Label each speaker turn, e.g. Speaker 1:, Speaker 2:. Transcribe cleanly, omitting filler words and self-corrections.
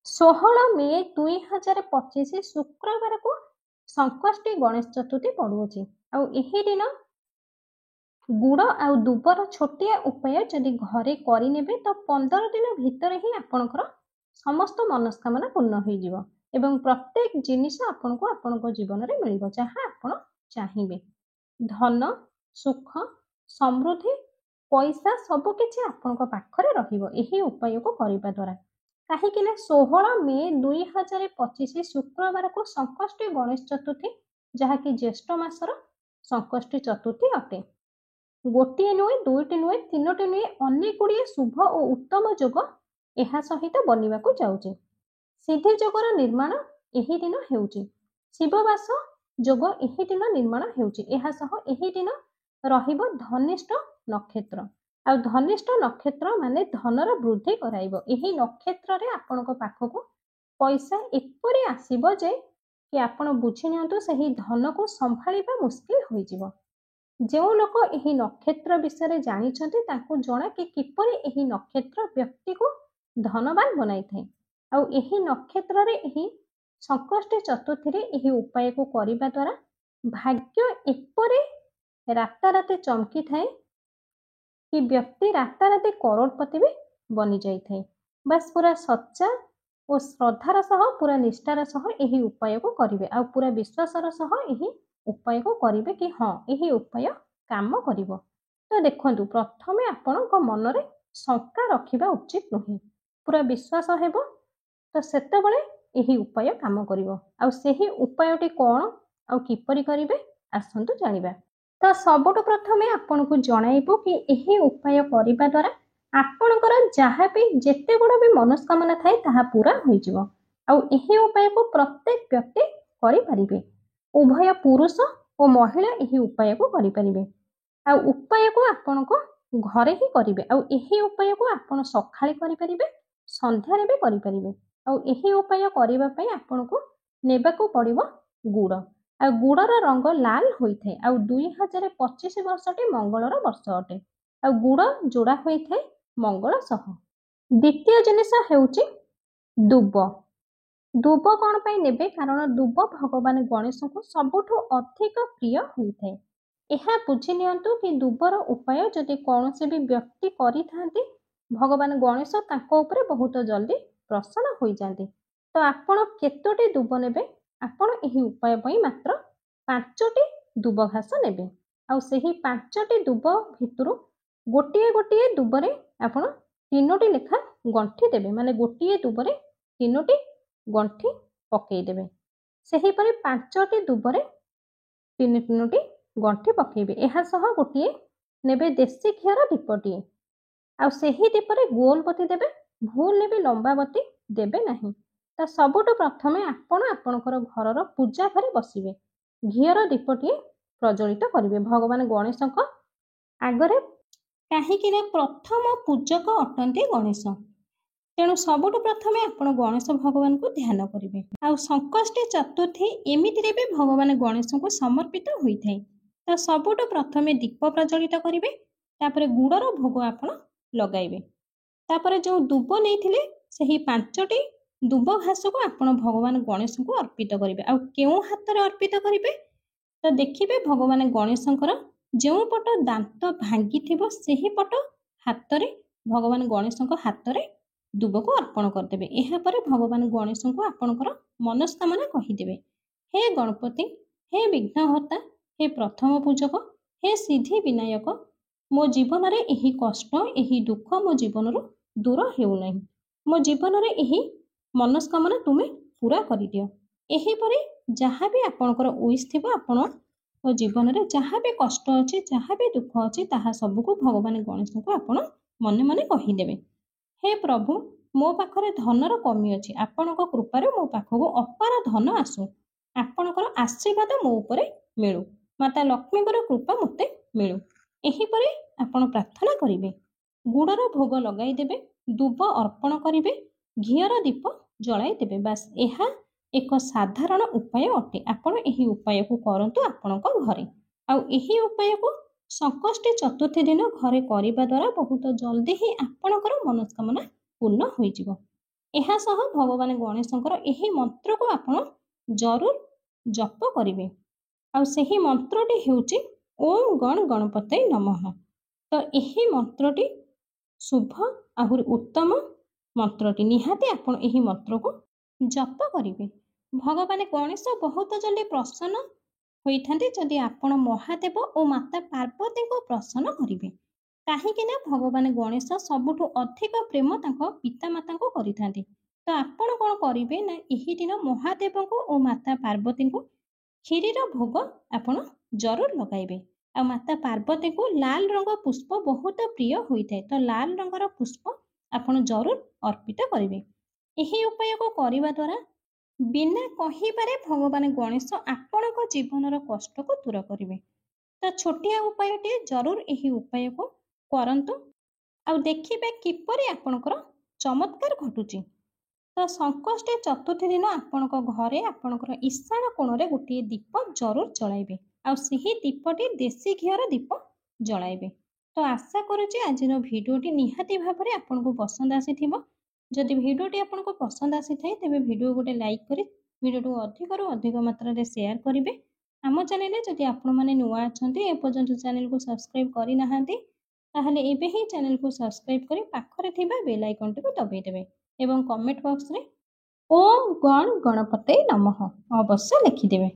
Speaker 1: 16 ମେ 2025 ଶୁକ୍ରବାରକୁ ସଂକଷ୍ଟି ଗଣେଶ ଚତୁର୍ଥୀ ପଡୁଅଛି। ଆଉ ଏହି ଦିନ ଗୁଡ଼ ଆଉ ଦୁବର ଛୋଟିଆ ଉପାୟ ଯଦି ଘରେ କରିନେବେ ତ 15 ଦିନ ଭିତରେ ହିଁ ଆପଣଙ୍କର ସମସ୍ତ ମନସ୍କାମନା ପୂର୍ଣ୍ଣ ହୋଇଯିବ ଏବଂ ପ୍ରତ୍ୟେକ ଜିନିଷ ଆପଣଙ୍କୁ ଆପଣଙ୍କ ଜୀବନରେ ମିଳିବ ଯାହା ଆପଣ ଚାହିଁବେ। ଧନ, ସୁଖ, ସମୃଦ୍ଧି, ପଇସା ସବୁକିଛି ଆପଣଙ୍କ ପାଖରେ ରହିବ ଏହି ଉପାୟକୁ କରିବା ଦ୍ୱାରା। କାହିଁକି ନା 16 ମେ 2025 ଶୁକ୍ରବାରକୁ ସଂକଷ୍ଟି ଗଣେଶ ଚତୁର୍ଥୀ, ଯାହାକି ଜ୍ୟେଷ୍ଠ ମାସର ସଂକଷ୍ଟି ଚତୁର୍ଥୀ ଅଟେ। ଗୋଟିଏ ନୁହେଁ, ଦୁଇଟି ନୁହେଁ, ତିନୋଟି ନୁହେଁ, ଅନେକ ଗୁଡ଼ିଏ ଶୁଭ ଓ ଉତ୍ତମ ଯୋଗ ଏହା ସହିତ ବନିବାକୁ ଯାଉଛି। ସିଦ୍ଧି ଯୋଗର ନିର୍ମାଣ ଏହି ଦିନ ହେଉଛି। ଶିବବାସ ଯୋଗ ଏହି ଦିନ ନିର୍ମାଣ ହେଉଛି। ଏହା ସହ ଏହି ଦିନ ରହିବ ଧନିଷ୍ଠ ନକ୍ଷତ୍ର। ଆଉ ଧନିଷ୍ଠ ନକ୍ଷତ୍ର ମାନେ ଧନର ବୃଦ୍ଧି କରାଇବ। ଏହି ନକ୍ଷତ୍ରରେ ଆପଣଙ୍କ ପାଖକୁ ପଇସା ଏପରି ଆସିବ ଯେ କି ଆପଣ ବୁଝି ନିଅନ୍ତୁ ସେହି ଧନକୁ ସମ୍ଭାଳିବା ମୁସ୍କିଲ ହୋଇଯିବ। ଯେଉଁ ଲୋକ ଏହି ନକ୍ଷତ୍ର ବିଷୟରେ ଜାଣିଛନ୍ତି ତାଙ୍କୁ ଜଣା କି କିପରି ଏହି ନକ୍ଷତ୍ର ବ୍ୟକ୍ତିକୁ ଧନବାନ ବନାଇଥାଏ। ଆଉ ଏହି ନକ୍ଷତ୍ରରେ ଏହି ସଂକଷ୍ଟି ଚତୁର୍ଥୀରେ ଏହି ଉପାୟକୁ କରିବା ଦ୍ୱାରା ଭାଗ୍ୟ ଏପରି ରାତାରାତି ଚମକିଥାଏ କି ବ୍ୟକ୍ତି ରାତାରାତି କରୋଡ଼ପତି ବି ବନି ଯାଇଥାଏ। ବାସ୍ ପୁରା ସଚ୍ଚା ଓ ଶ୍ରଦ୍ଧାର ସହ ପୁରା ନିଷ୍ଠାର ସହ ଏହି ଉପାୟକୁ କରିବେ ଆଉ ପୁରା ବିଶ୍ୱାସର ସହ ଏହି ଉପାୟକୁ କରିବେ କି ହଁ ଏହି ଉପାୟ କାମ କରିବ। ତ ଦେଖନ୍ତୁ, ପ୍ରଥମେ ଆପଣଙ୍କ ମନରେ ଶଙ୍କା ରଖିବା ଉଚିତ ନୁହେଁ। ପୁରା ବିଶ୍ୱାସ ହେବ ତ ସେତେବେଳେ ଏହି ଉପାୟ କାମ କରିବ। ଆଉ ସେହି ଉପାୟଟି କ'ଣ ଆଉ କିପରି କରିବେ ଆସନ୍ତୁ ଜାଣିବା। ତ ସବୁଠୁ ପ୍ରଥମେ ଆପଣଙ୍କୁ ଜଣାଇବୁ କି ଏହି ଉପାୟ କରିବା ଦ୍ୱାରା ଆପଣଙ୍କର ଯାହା ବି ଯେତେ ବଡ଼ ବି ମନସ୍କାମନା ଥାଏ ତାହା ପୁରା ହୋଇଯିବ। ଆଉ ଏହି ଉପାୟକୁ ପ୍ରତ୍ୟେକ ବ୍ୟକ୍ତି କରିପାରିବେ। ଉଭୟ ପୁରୁଷ ଓ ମହିଳା ଏହି ଉପାୟକୁ କରିପାରିବେ। ଆଉ ଉପାୟକୁ ଆପଣଙ୍କ ଘରେ ହିଁ କରିବେ। ଆଉ ଏହି ଉପାୟକୁ ଆପଣ ସକାଳେ କରିପାରିବେ, ସନ୍ଧ୍ୟାରେ ବି କରିପାରିବେ। ଆଉ ଏହି ଉପାୟ କରିବା ପାଇଁ ଆପଣଙ୍କୁ ନେବାକୁ ପଡ଼ିବ ଗୁଡ଼। ଆଉ ଗୁଡ଼ର ରଙ୍ଗ ଲାଲ ହୋଇଥାଏ। ଆଉ 2025 ବର୍ଷଟି ମଙ୍ଗଳର ବର୍ଷ ଅଟେ। ଆଉ ଗୁଡ଼ ଯୋଡ଼ା ହୋଇଥାଏ ମଙ୍ଗଳ ସହ। ଦ୍ୱିତୀୟ ଜିନିଷ ହେଉଛି ଦୁବ। ଦୁବ କ'ଣ ପାଇଁ ନେବେ? କାରଣ ଦୁବ ଭଗବାନ ଗଣେଶଙ୍କୁ ସବୁଠୁ ଅଧିକ ପ୍ରିୟ ହୋଇଥାଏ। ଏହା ବୁଝି ନିଅନ୍ତୁ କି ଦୁବର ଉପାୟ ଯଦି କୌଣସି ବି ବ୍ୟକ୍ତି କରିଥାନ୍ତି ଭଗବାନ ଗଣେଶ ତାଙ୍କ ଉପରେ ବହୁତ ଜଲ୍ଦି ପ୍ରସନ୍ନ ହୋଇଯାନ୍ତି। ତ ଆପଣ କେତୋଟି ଦୁବ ନେବେ? ଆପଣ ଏହି ଉପାୟ ପାଇଁ ମାତ୍ର 5ଟି ଦୁବ ଘାସ ନେବେ। ଆଉ ସେହି 5ଟି ଦୁବ ଭିତରୁ ଗୋଟିଏ ଗୋଟିଏ ଦୁବରେ ଆପଣ 3ଟି ଲେଖା ଗଣ୍ଠି ଦେବେ। ମାନେ ଗୋଟିଏ ଦୁବରେ 3ଟି ଗଣ୍ଠି ପକେଇଦେବେ। ସେହିପରି 5ଟି ଦୁବରେ 3ଟି ଗଣ୍ଠି ପକେଇବେ। ଏହା ସହ ଗୋଟିଏ ନେବେ ଦେଶୀ ଘିଅର ଦୀପଟିଏ। ଆଉ ସେହି ଦୀପରେ ଗୋଲ ବତୀ ଦେବେ, ଭୁଲରେ ବି ଲମ୍ବା ବତୀ ଦେବେ ନାହିଁ। ତ ସବୁଠୁ ପ୍ରଥମେ ଆପଣ ଆପଣଙ୍କର ଘରର ପୂଜା ଘରେ ବସିବେ, ଘିଅର ଦୀପଟିଏ ପ୍ରଜ୍ୱଳିତ କରିବେ ଭଗବାନ ଗଣେଶଙ୍କ ଆଗରେ। କାହିଁକି ନା ପ୍ରଥମ ପୂଜକ ଅଟନ୍ତି ଗଣେଶ। ତେଣୁ ସବୁଠୁ ପ୍ରଥମେ ଆପଣ ଗଣେଶ ଭଗବାନଙ୍କୁ ଧ୍ୟାନ କରିବେ। ଆଉ ସଂକଷ୍ଟି ଚତୁର୍ଥୀ ଏମିତିରେ ବି ଭଗବାନ ଗଣେଶଙ୍କୁ ସମର୍ପିତ ହୋଇଥାଏ। ତ ସବୁଠୁ ପ୍ରଥମେ ଦୀପ ପ୍ରଜ୍ୱଳିତ କରିବେ, ତାପରେ ଗୁଡ଼ର ଭୋଗ ଆପଣ ଲଗାଇବେ। ତାପରେ ଯେଉଁ ଦୁବ ନେଇଥିଲେ ସେହି 5ଟି ଦୁବ ଘାସକୁ ଆପଣ ଭଗବାନ ଗଣେଶଙ୍କୁ ଅର୍ପିତ କରିବେ। ଆଉ କେଉଁ ହାତରେ ଅର୍ପିତ କରିବେ? ତ ଦେଖିବେ ଭଗବାନ ଗଣେଶଙ୍କର ଯେଉଁ ପଟ ଦାନ୍ତ ଭାଙ୍ଗିଥିବ ସେହି ପଟ ହାତରେ ଭଗବାନ ଗଣେଶଙ୍କ ହାତରେ ଦୁବକୁ ଅର୍ପଣ କରିଦେବେ। ଏହାପରେ ଭଗବାନ ଗଣେଶଙ୍କୁ ଆପଣଙ୍କର ମନସ୍କାମନା କହିଦେବେ। ହେ ଗଣପତି, ହେ ବିଘ୍ନହର୍ତ୍ତା, ହେ ପ୍ରଥମ ପୂଜକ, ହେ ସିଦ୍ଧି ବିନାୟକ, ମୋ ଜୀବନରେ ଏହି କଷ୍ଟ ଏହି ଦୁଃଖ ମୋ ଜୀବନରୁ ଦୂର ହେଉନାହିଁ। ମୋ ଜୀବନରେ ଏହି ମନସ୍କାମନା ତୁମେ ପୁରା କରିଦିଅ। ଏହିପରି ଯାହା ବି ଆପଣଙ୍କର ୱିଶ୍ ଥିବ, ଆପଣ ମୋ ଜୀବନରେ ଯାହା ବି କଷ୍ଟ ଅଛି ଯାହା ବି ଦୁଃଖ ଅଛି ତାହା ସବୁକୁ ଭଗବାନ ଗଣେଶଙ୍କୁ ଆପଣ ମନେ ମନେ କହିଦେବେ। ହେ ପ୍ରଭୁ, ମୋ ପାଖରେ ଧନର କମି ଅଛି, ଆପଣଙ୍କ କୃପାରୁ ମୋ ପାଖକୁ ଅପାର ଧନ ଆସୁ, ଆପଣଙ୍କର ଆଶୀର୍ବାଦ ମୋ ଉପରେ ମିଳୁ, ମାତା ଲକ୍ଷ୍ମୀଙ୍କର କୃପା ମୋତେ ମିଳୁ। ଏହିପରି ଆପଣ ପ୍ରାର୍ଥନା କରିବେ। ଗୁଡ଼ର ଭୋଗ ଲଗାଇଦେବେ, ଦୁବ ଅର୍ପଣ କରିବେ, ଘିଅର ଦୀପ ଜଳାଇ ଦେବେ। ବାସ୍ ଏହା ଏକ ସାଧାରଣ ଉପାୟ ଅଟେ। ଆପଣ ଏହି ଉପାୟକୁ କରନ୍ତୁ ଆପଣଙ୍କ ଘରେ। ଆଉ ଏହି ଉପାୟକୁ ସଂକଷ୍ଟି ଚତୁର୍ଥୀ ଦିନ ଘରେ କରିବା ଦ୍ୱାରା ବହୁତ ଜଲ୍ଦି ହିଁ ଆପଣଙ୍କର ମନସ୍କାମନା ପୂର୍ଣ୍ଣ ହୋଇଯିବ। ଏହା ସହ ଭଗବାନ ଗଣେଶଙ୍କର ଏହି ମନ୍ତ୍ରକୁ ଆପଣ ଜରୁର ଜପ କରିବେ। ଆଉ ସେହି ମନ୍ତ୍ରଟି ହେଉଛି ଓମ୍ ଗଣ ଗଣପତେ ନମଃ। ତ ଏହି ମନ୍ତ୍ରଟି ଶୁଭ ଆହୁରି ଉତ୍ତମ ମନ୍ତ୍ରଟି। ନିହାତି ଆପଣ ଏହି ମନ୍ତ୍ରକୁ ଜପ କରିବେ। ଭଗବାନ ଗଣେଶ ବହୁତ ଜଲ୍ଦି ପ୍ରସନ୍ନ ହୋଇଥାନ୍ତି ଯଦି ଆପଣ ମହାଦେବ ଓ ମାତା ପାର୍ବତୀଙ୍କୁ ପ୍ରସନ୍ନ କରିବେ। କାହିଁକି ନା ଭଗବାନ ଗଣେଶ ସବୁଠୁ ଅଧିକ ପ୍ରେମ ତାଙ୍କ ପିତାମାତାଙ୍କୁ କରିଥାନ୍ତି। ତ ଆପଣ କ'ଣ କରିବେ ନା ଏହି ଦିନ ମହାଦେବଙ୍କୁ ଓ ମାତା ପାର୍ବତୀଙ୍କୁ କ୍ଷୀରିର ଭୋଗ ଆପଣ ଜରୁର ଲଗାଇବେ। ଆଉ ମାତା ପାର୍ବତୀଙ୍କୁ ଲାଲ ରଙ୍ଗ ପୁଷ୍ପ ବହୁତ ପ୍ରିୟ ହୋଇଥାଏ। ତ ଲାଲ ରଙ୍ଗର ପୁଷ୍ପ ଆପଣ ଜରୁର ଅର୍ପିତ କରିବେ। ଏହି ଉପାୟକୁ କରିବା ଦ୍ୱାରା ବିନା କହିବାରେ ଭଗବାନ ଗଣେଶ ଆପଣଙ୍କ ଜୀବନର କଷ୍ଟକୁ ଦୂର କରିବେ। ତ ଛୋଟିଆ ଉପାୟଟିଏ ଜରୁର ଏହି ଉପାୟକୁ କରନ୍ତୁ ଆଉ ଦେଖିବେ କିପରି ଆପଣଙ୍କର ଚମତ୍କାର ଘଟୁଛି। ତ ସଂକଷ୍ଟ ଚତୁର୍ଥୀ ଦିନ ଆପଣଙ୍କ ଘରେ ଆପଣଙ୍କର ଈଶାନ କୋଣରେ ଗୋଟିଏ ଦୀପ ଜରୁର ଜଳାଇବେ। ଆଉ ସେହି ଦୀପଟି ଦେଶୀ ଘିଅର ଦୀପ ଜଳାଇବେ। ତ ଆଶା କରୁଛି ଆଜିର ଭିଡ଼ିଓଟି ନିହାତି ଭାବରେ ଆପଣଙ୍କୁ ପସନ୍ଦ ଆସିଥିବ। ଯଦି ଭିଡ଼ିଓଟି ଆପଣଙ୍କୁ ପସନ୍ଦ ଆସିଥାଏ ତେବେ ଭିଡ଼ିଓ ଗୋଟେ ଲାଇକ୍ କରି ଭିଡ଼ିଓକୁ ଅଧିକରୁ ଅଧିକ ମାତ୍ରାରେ ସେୟାର କରିବେ। ଆମ ଚ୍ୟାନେଲରେ ଯଦି ଆପଣମାନେ ନୂଆ ଅଛନ୍ତି ଏପର୍ଯ୍ୟନ୍ତ ଚ୍ୟାନେଲକୁ ସବସ୍କ୍ରାଇବ୍ କରିନାହାନ୍ତି ତାହେଲେ ଏବେ ହିଁ ଚ୍ୟାନେଲକୁ ସବସ୍କ୍ରାଇବ୍ କରି ପାଖରେ ଥିବା ବେଲ୍ ଆଇକନଟିକୁ ଦବାଇ ଦେବେ ଏବଂ କମେଣ୍ଟ ବକ୍ସରେ ଓମ୍ ଗଣ ଗଣପତେ ନମଃ ଅବଶ୍ୟ ଲେଖିଦେବେ।